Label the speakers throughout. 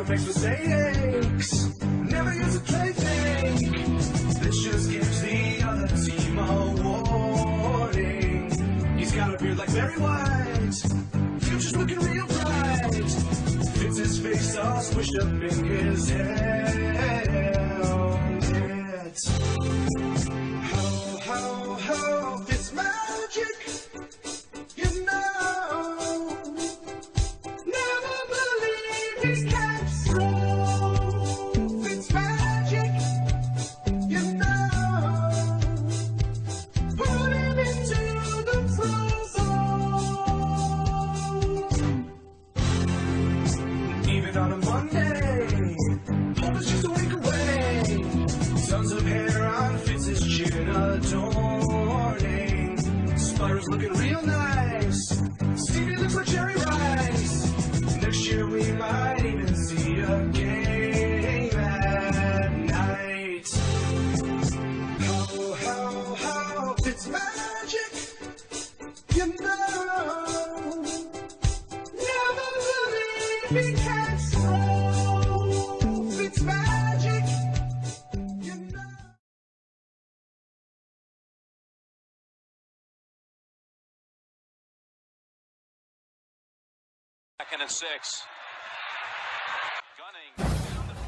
Speaker 1: never makes mistakes, never use a plaything. This just gives the other team a warning. He's got a beard like Barry White, future's looking real bright. Fits his face all squished up in his helmet. How, it's magic, you know. Never believe he can't throw. It's magic, you know. Put him into the pro zone. Even on a Monday, hope is just a week away. Tons of hair on Fitz's chin adorning. Spiders looking real nice. Stevie looks like Jerry Rice. Next year we might even see a game at night. How, it's magic, you know. Never believe he can't throw. It's magic, you know.
Speaker 2: Second and 6. Gunning down the field.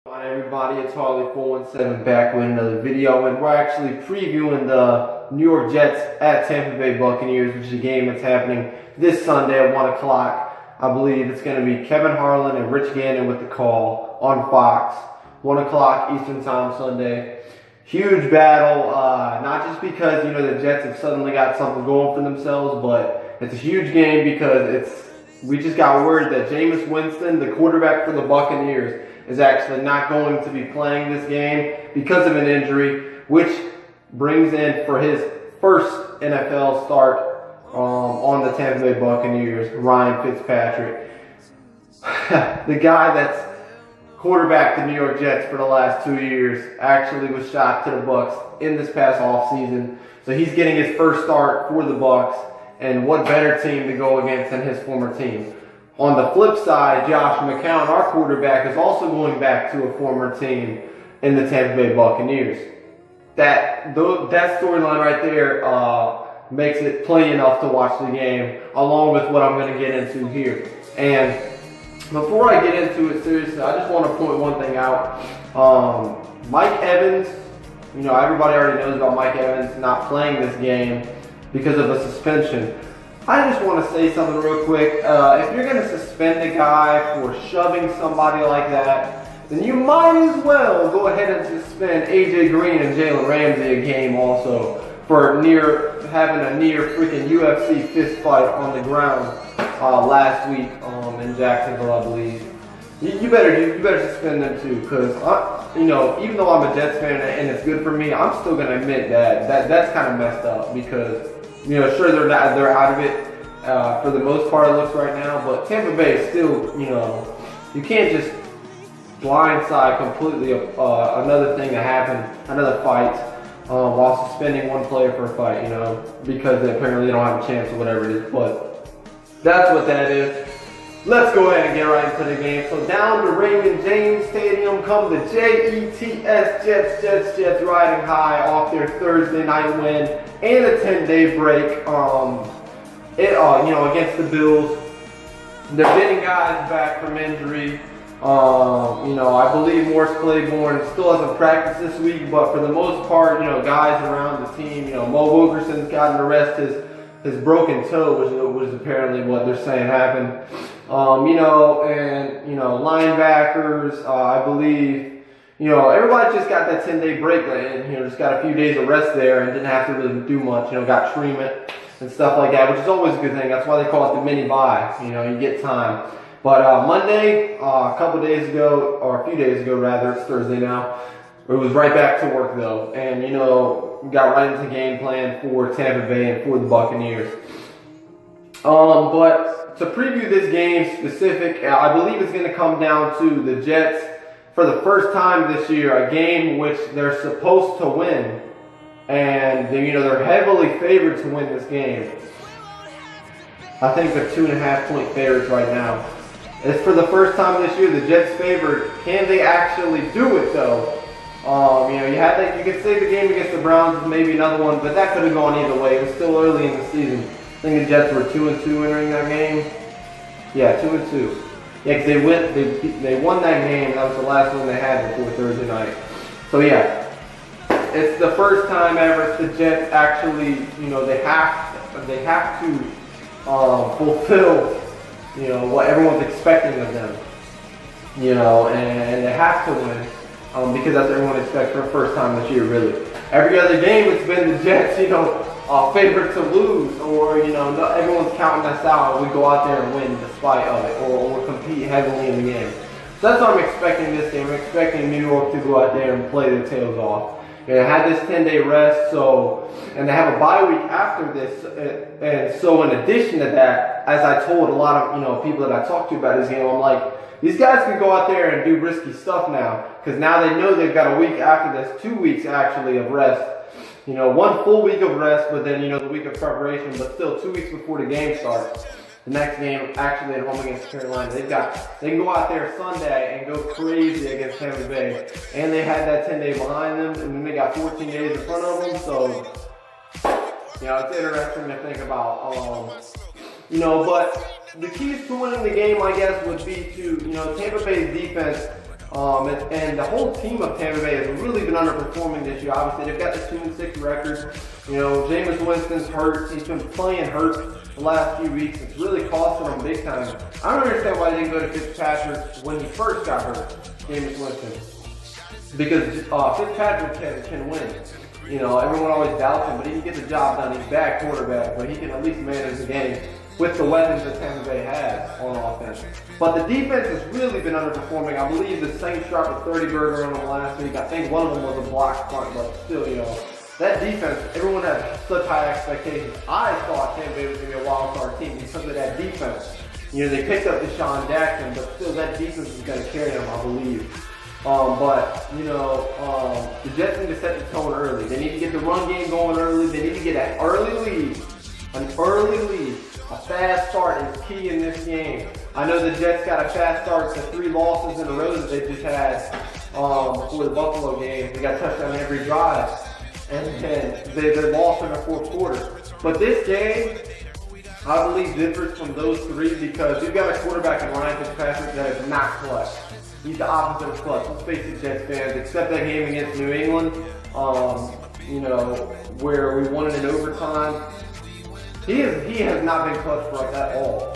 Speaker 3: Hi everybody, it's Harley417 back with another video, and we're actually previewing the New York Jets at Tampa Bay Buccaneers, which is a game that's happening this Sunday at 1 o'clock. I believe it's going to be Kevin Harlan and Rich Gannon with the call on Fox, 1 o'clock Eastern Time Sunday. Huge battle, not just because, you know, the Jets have suddenly got something going for themselves, but it's a huge game because we just got word that Jameis Winston, the quarterback for the Buccaneers, is actually not going to be playing this game because of an injury, which brings in for his first NFL start on the Tampa Bay Buccaneers, Ryan Fitzpatrick. The guy that's quarterbacked the New York Jets for the last 2 years actually was shot to the Bucs in this past offseason. So he's getting his first start for the Bucs, and what better team to go against than his former team. On the flip side, Josh McCown, our quarterback, is also going back to a former team in the Tampa Bay Buccaneers. That storyline right there makes it plenty enough to watch the game, along with what I'm going to get into here. And before I get into it seriously, I just want to point one thing out. Mike Evans, you know, everybody already knows about Mike Evans not playing this game because of a suspension. I just want to say something real quick. If you're going to suspend a guy for shoving somebody like that, then you might as well go ahead and suspend AJ Green and Jalen Ramsey a game also for having a near freaking UFC fist fight on the ground last week in Jacksonville, I believe. You better suspend them too, because even though I'm a Jets fan and it's good for me, I'm still gonna admit that's kind of messed up because sure they're out of it for the most part it looks right now, but Tampa Bay is still you can't just blindside completely another thing that happened, another fight while suspending one player for a fight, because apparently they don't have a chance or whatever it is, but that's what that is. Let's go ahead and get right into the game. So down to Raymond James Stadium come the Jets, Jets riding high off their Thursday night win and a 10-day break. Against the Bills. They're getting guys back from injury. I believe Morris Claiborne still hasn't practiced this week, but for the most part, guys around the team, Mo Wilkerson's gotten to rest his broken toe, which is apparently what they're saying happened. Linebackers, I believe, everybody just got that 10-day break and, just got a few days of rest there and didn't have to really do much, got treatment and stuff like that, which is always a good thing. That's why they call it the mini bye, you get time. But Monday, a couple days ago, or a few days ago rather, it's Thursday now, it was right back to work though, and got right into game plan for Tampa Bay and for the Buccaneers. But to preview this game specific, I believe it's going to come down to the Jets for the first time this year, a game which they're supposed to win, and they're heavily favored to win this game. I think they're 2.5-point favorites right now. It's for the first time this year the Jets favored. Can they actually do it though? You could say the game against the Browns is maybe another one, but that could have gone either way. It was still early in the season. I think the Jets were 2-2 entering that game. Yeah, 2-2. Yeah, because they won that game. That was the last one they had before Thursday night. So yeah, it's the first time ever the Jets actually, they have to fulfill, what everyone's expecting of them, and they have to win. Because that's what everyone expects for the first time this year, really. Every other game, it's been the Jets, favorite to lose, or everyone's counting us out, and we go out there and win despite of it, or compete heavily in the game. So that's what I'm expecting this game. I'm expecting New York to go out there and play their tails off. They had this 10-day rest, and they have a bye week after this, and so in addition to that, as I told a lot of people that I talked to about this game, I'm like, these guys can go out there and do risky stuff now, because now they know they've got a week after this, 2 weeks actually of rest. 1 full week of rest, but then, the week of preparation, but still 2 weeks before the game starts. The next game, actually at home against Carolina, they can go out there Sunday and go crazy against Tampa Bay. And they had that 10-day behind them, and then they got 14 days in front of them, so, it's interesting to think about. But the keys to winning the game, I guess, would be to, Tampa Bay's defense, and the whole team of Tampa Bay has really been underperforming this year. Obviously, they've got the 2-6 record. Jameis Winston's hurt. He's been playing hurt the last few weeks. It's really costing them big time. I don't understand why they didn't go to Fitzpatrick when he first got hurt, Jameis Winston. Because Fitzpatrick can win. Everyone always doubts him, but he can get the job done. He's bad quarterback, but he can at least manage the game with the weapons that Tampa Bay has on offense. But the defense has really been underperforming. I believe the Saints dropped a 30-burger on them last week. I think one of them was a block punt, but still, that defense, everyone had such high expectations. I thought Tampa Bay was going to be a wild card team because of that defense. They picked up Deshaun Jackson, but still that defense is going to carry them, I believe. The Jets need to set the tone early. They need to get the run game going early. They need to get an early lead. A fast start is key in this game. I know the Jets got a fast start to 3 losses in a row that they just had for the Buffalo game. They got a touchdown every drive, and they lost in the 4th quarter. But this game, I believe, differs from those 3 because you've got a quarterback in Ryan Fitzpatrick that is not clutch. He's the opposite of clutch. Let's face it, Jets fans, except that game against New England, where we won it in overtime. He has not been clutch for us at all.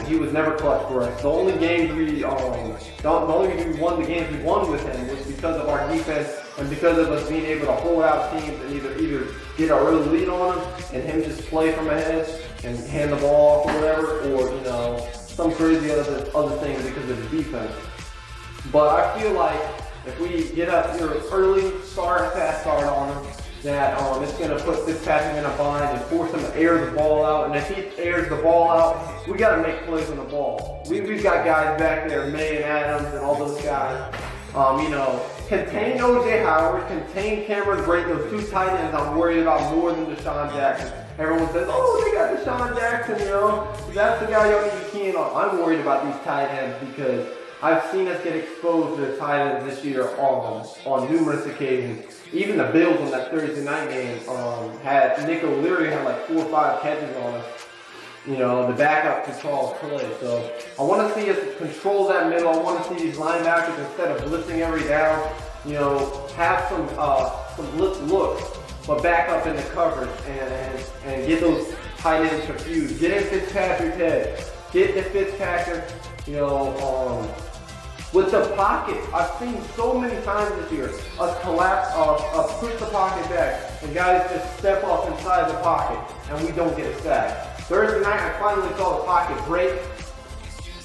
Speaker 3: He was never clutch for us. The only games we won the games we won with him was because of our defense and because of us being able to hold out teams and either get our early lead on them and him just play from ahead and hand the ball off or whatever, or some crazy other things because of the defense. But I feel like if we get up here early, fast start on him, that it's going to put Fitzpatrick in a bind and force him to air the ball out. And if he airs the ball out, we got to make plays on the ball. We've got guys back there, May and Adams and all those guys. You know, contain O.J. Howard, contain Cameron Brate, those two tight ends I'm worried about more than Deshaun Jackson. Everyone says, oh, they got Deshaun Jackson, you know. That's the guy y'all need to key in on. I'm worried about these tight ends because I've seen us get exposed to the tight ends this year on numerous occasions. Even the Bills on that Thursday night game had Nick O'Leary had like 4 or 5 catches on us. You know, the backup to Charles Clay. So I want to see us control that middle. I want to see these linebackers, instead of blitzing every down, you know, have some blitz looks, but back up in the coverage and get those tight ends confused. Get in Fitzpatrick's head. Get the Fitzpatrick, you know, with the pocket. I've seen so many times this year us collapse, push the pocket back, and guys just step off inside the pocket, and we don't get a sack. Thursday night, I finally saw the pocket break,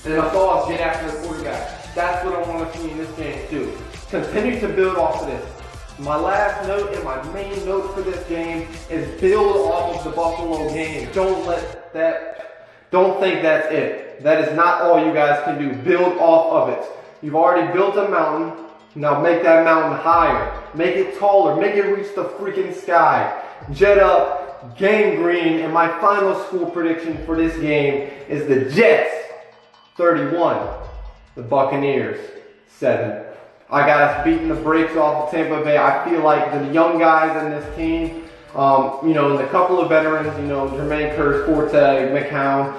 Speaker 3: and I saw us get after the quarterback. That's what I want to see in this game too. Continue to build off of this. My last note and my main note for this game is build off of the Buffalo game. Don't think that's it. That is not all you guys can do. Build off of it. You've already built a mountain. Now make that mountain higher. Make it taller. Make it reach the freaking sky. Jet up. Gang green, and my final score prediction for this game is the Jets 31, the Buccaneers 7. I got us beating the brakes off of Tampa Bay. I feel like the young guys in this team, you know, and a couple of veterans, you know, Jermaine Kearse, Forte, McCown,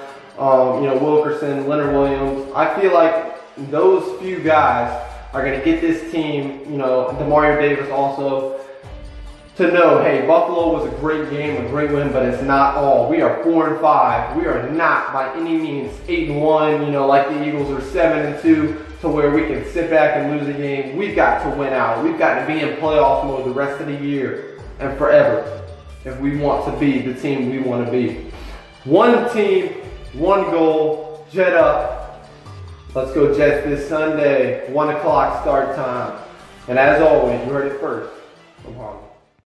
Speaker 3: you know, Wilkerson, Leonard Williams. I feel like those few guys are going to get this team, you know, Demario Davis also, to know, hey, Buffalo was a great game, a great win, but it's not all. We are 4-5. We are not by any means 8-1, you know, like the Eagles are 7-2, to where we can sit back and lose a game. We've got to win out. We've got to be in playoff mode the rest of the year and forever if we want to be the team we want to be. One team, one goal, jet up. Let's go Jets this Sunday, 1 o'clock start time. And as always, you heard it first from Harlem.